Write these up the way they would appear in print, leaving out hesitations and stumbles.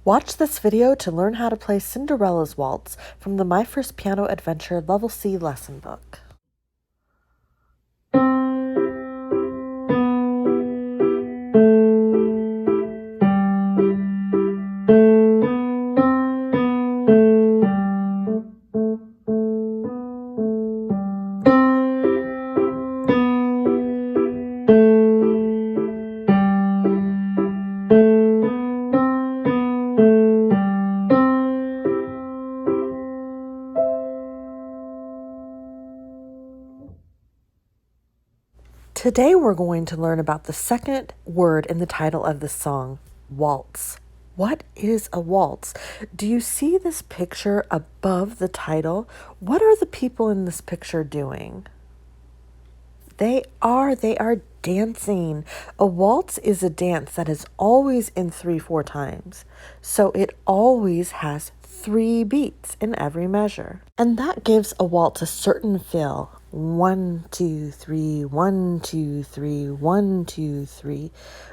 Watch this video to learn how to play Cinderella's Waltz from the My First Piano Adventure Level C lesson book. Today we're going to learn about the second word in the title of the song, waltz. What is a waltz? Do you see this picture above the title? What are the people in this picture doing? They are dancing. A waltz is a dance that is always in 3/4 times. So it always has 3 beats in every measure. And that gives a waltz a certain feel. 1, 2, 3, 1, 2, 3, 1, 2, 3.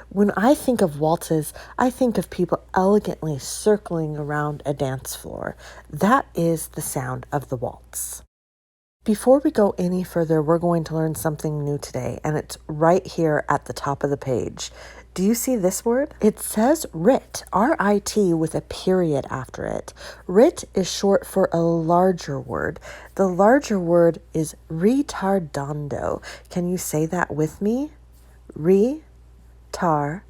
When I think of waltzes, I think of people elegantly circling around a dance floor. That is the sound of the waltz. Before we go any further, we're going to learn something new today, and it's right here at the top of the page. Do you see this word? It says writ, R-I-T, with a period after it. Writ is short for a larger word. The larger word is retardando. Can you say that with me? Retardando.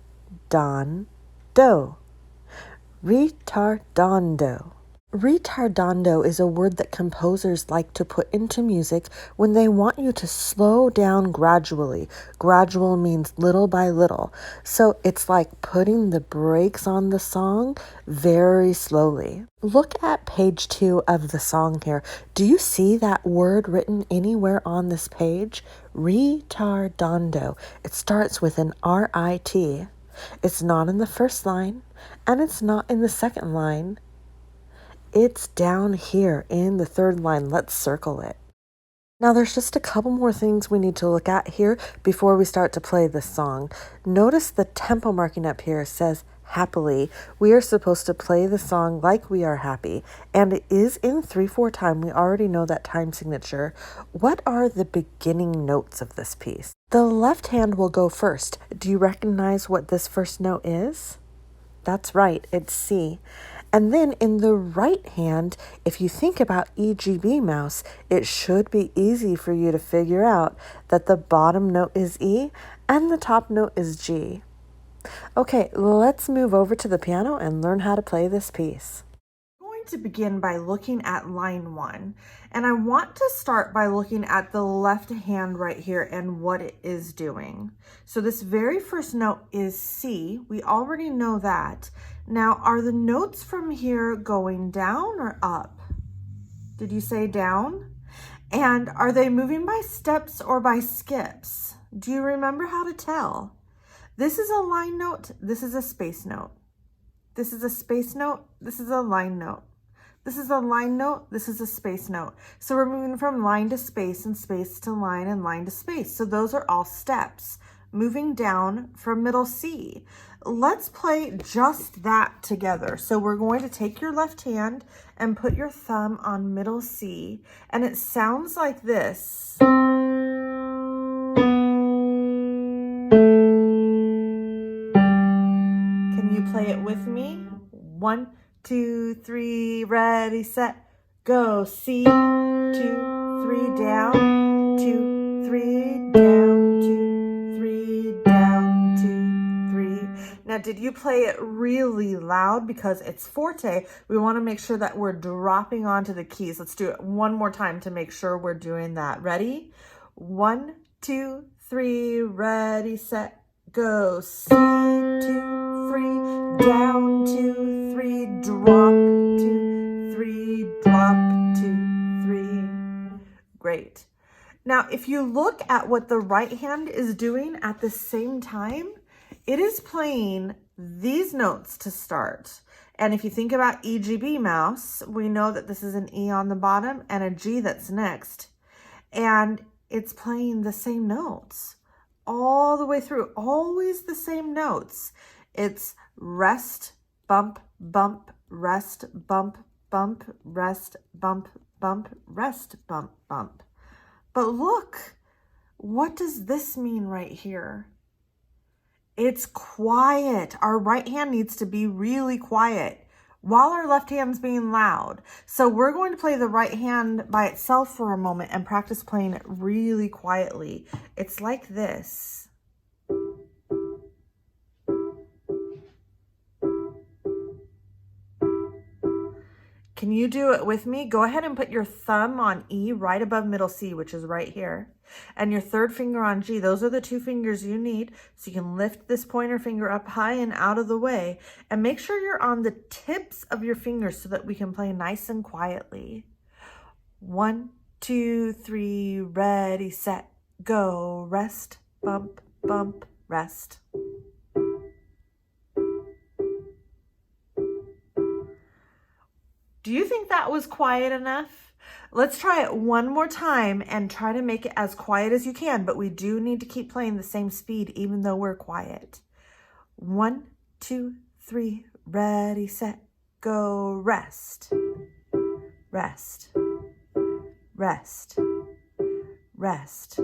Retardando. Retardando is a word that composers like to put into music when they want you to slow down gradually. Gradual means little by little. So it's like putting the brakes on the song very slowly. Look at page 2 of the song here. Do you see that word written anywhere on this page? Retardando. It starts with an R-I-T. It's not in the first line, and it's not in the second line. It's down here in the third line. Let's circle it. Now there's just a couple more things we need to look at here before we start to play this song. Notice the tempo marking up here says happily. We are supposed to play the song like we are happy, and it is in 3/4 time. We already know that time signature. What are the beginning notes of this piece? The left hand will go first. Do you recognize what this first note is? That's right, it's C. And then in the right hand, if you think about EGB mouse, it should be easy for you to figure out that the bottom note is E and the top note is G. Okay, let's move over to the piano and learn how to play this piece. I'm going to begin by looking at line 1. And I want to start by looking at the left hand right here and what it is doing. So this very first note is C. We already know that. Now, are the notes from here going down or up? Did you say down? And are they moving by steps or by skips? Do you remember how to tell? This is a line note. This is a space note. This is a space note. This is a line note. This is a line note. This is a space note. So we're moving from line to space and space to line and line to space. So those are all steps moving down from middle C. Let's play just that together. So we're going to take your left hand and put your thumb on middle C, and it sounds like this. Can you play it with me? 1, 2, 3, ready, set, go. C, 2, 3, down, 2, 3, down, 2, 3, down, 2, 3. Now, did you play it really loud? Because it's forte. We want to make sure that we're dropping onto the keys. Let's do it one more time to make sure we're doing that. Ready? 1, 2, 3, ready, set, go. C, 2, 3, down, 2, 3, drop, 2, 3, drop, 2, 3. Great. Now, if you look at what the right hand is doing at the same time, it is playing these notes to start. And if you think about EGB mouse, we know that this is an E on the bottom and a G that's next. And it's playing the same notes all the way through, always the same notes. It's rest, bump, bump, rest, bump, bump, rest, bump, bump, rest, bump, bump. But look, what does this mean right here? It's quiet. Our right hand needs to be really quiet while our left hand's being loud. So we're going to play the right hand by itself for a moment and practice playing it really quietly. It's like this. Can you do it with me? Go ahead and put your thumb on E right above middle C, which is right here, and your third finger on G. Those are the two fingers you need, so you can lift this pointer finger up high and out of the way, and make sure you're on the tips of your fingers so that we can play nice and quietly. 1, 2, 3, ready, set, go, rest, bump, bump, rest. Do you think that was quiet enough? Let's try it one more time and try to make it as quiet as you can, but we do need to keep playing the same speed even though we're quiet. 1, 2, 3, ready, set, go, rest, rest, rest, rest.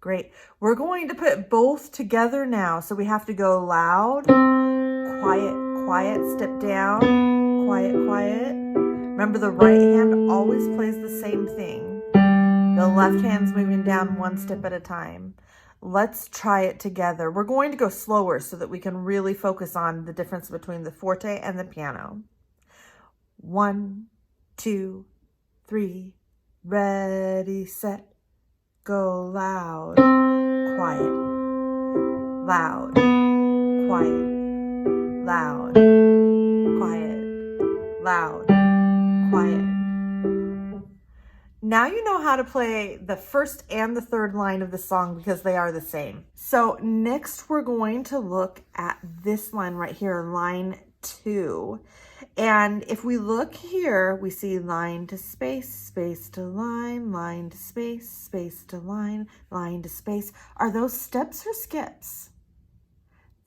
Great. We're going to put both together now. So we have to go loud, quiet, quiet, step down, quiet, quiet. Remember, the right hand always plays the same thing. The left hand's moving down one step at a time. Let's try it together. We're going to go slower so that we can really focus on the difference between the forte and the piano. 1, 2, 3, ready, set, go, loud, quiet, loud, quiet, loud, quiet, loud, quiet. Now you know how to play the first and the third line of the song because they are the same. So next we're going to look at this line right here, line 2. And if we look here, we see line to space, space to line to space, space to line to space. Are those steps or skips?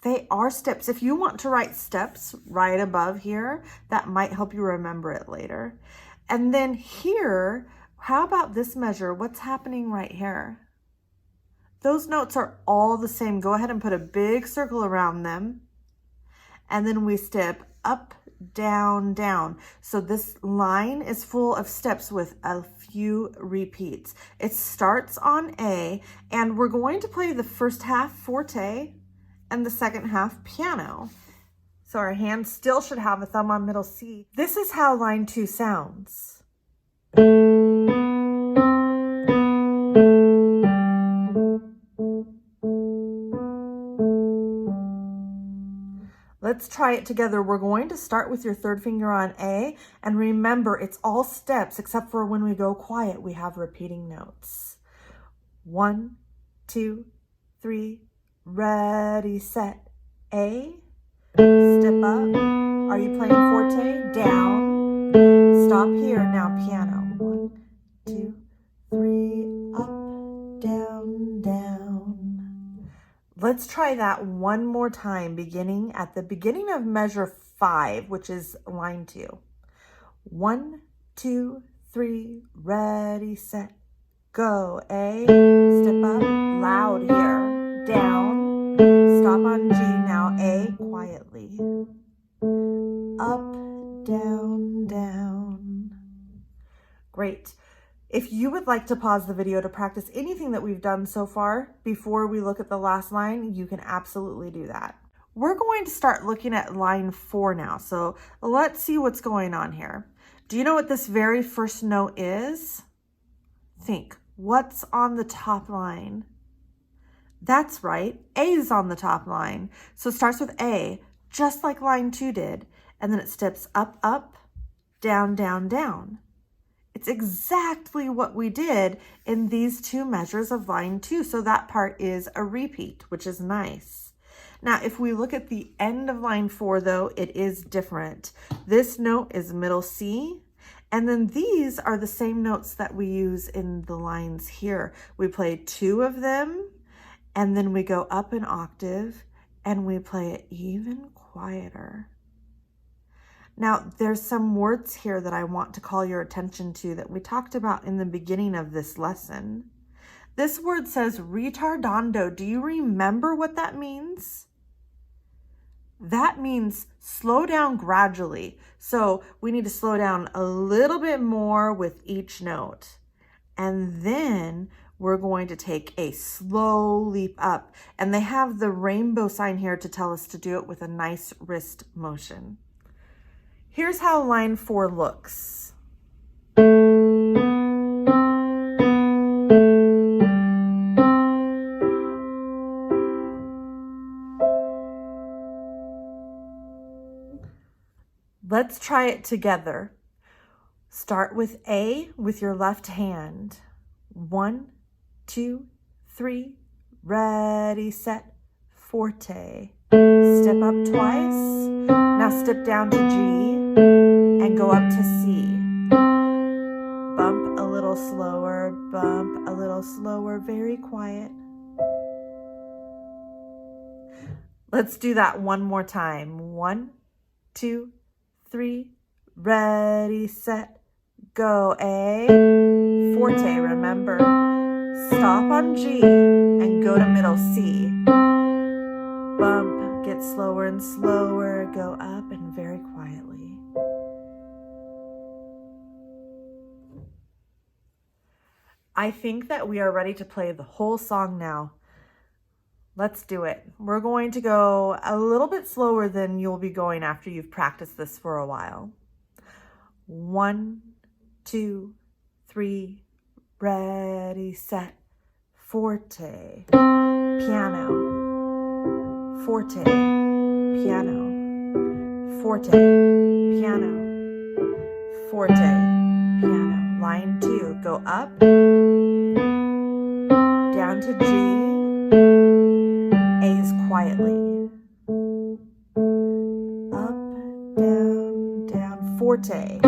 They are steps. If you want to write steps right above here, that might help you remember it later. And then here, how about this measure? What's happening right here? Those notes are all the same. Go ahead and put a big circle around them. And then we step up, down, down. So this line is full of steps with a few repeats. It starts on A, and we're going to play the first half forte and the second half piano. So our hand still should have a thumb on middle C. This is how line 2 sounds. Let's try it together. We're going to start with your third finger on A, and remember, it's all steps except for when we go quiet, we have repeating notes. 1, 2, 3, ready, set, A, step up. Are you playing forte? Down, stop here. Now piano. 1, 2, 3, up, down, down. Let's try that one more time, beginning at the beginning of measure 5, which is line 2. 1, 2, 3, ready, set, go. A, step up, loud here, down, stop on G, now A, quietly, up, down, down. Great. If you would like to pause the video to practice anything that we've done so far before we look at the last line, you can absolutely do that. We're going to start looking at line 4 now. So let's see what's going on here. Do you know what this very first note is? Think, what's on the top line? That's right, A is on the top line. So it starts with A, just like line 2 did. And then it steps up, up, down, down, down. It's exactly what we did in these 2 measures of line 2. So that part is a repeat, which is nice. Now, if we look at the end of line 4, though, it is different. This note is middle C, and then these are the same notes that we use in the lines here. We play 2 of them, and then we go up an octave, and we play it even quieter. Now, there's some words here that I want to call your attention to that we talked about in the beginning of this lesson. This word says retardando. Do you remember what that means? That means slow down gradually. So we need to slow down a little bit more with each note. And then we're going to take a slow leap up. And they have the rainbow sign here to tell us to do it with a nice wrist motion. Here's how line 4 looks. Let's try it together. Start with A with your left hand. 1, 2, 3, ready, set, forte. Step up twice. Now step down to G and go up to C. Bump a little slower, bump a little slower, very quiet. Let's do that one more time. 1, 2, 3, ready, set, go. A, forte, remember. Stop on G and go to middle C. Bump, get slower and slower, go up and very quietly. I think that we are ready to play the whole song now. Let's do it. We're going to go a little bit slower than you'll be going after you've practiced this for a while. 1, 2, 3, ready, set, forte, piano, forte, piano, forte, piano, forte, piano. Line 2, go up, down to G, A's quietly, up, down, down, forte.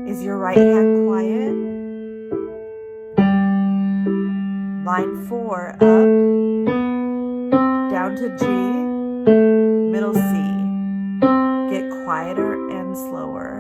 Is your right hand quiet? Line 4, up, down to G, middle C. Get quieter and slower.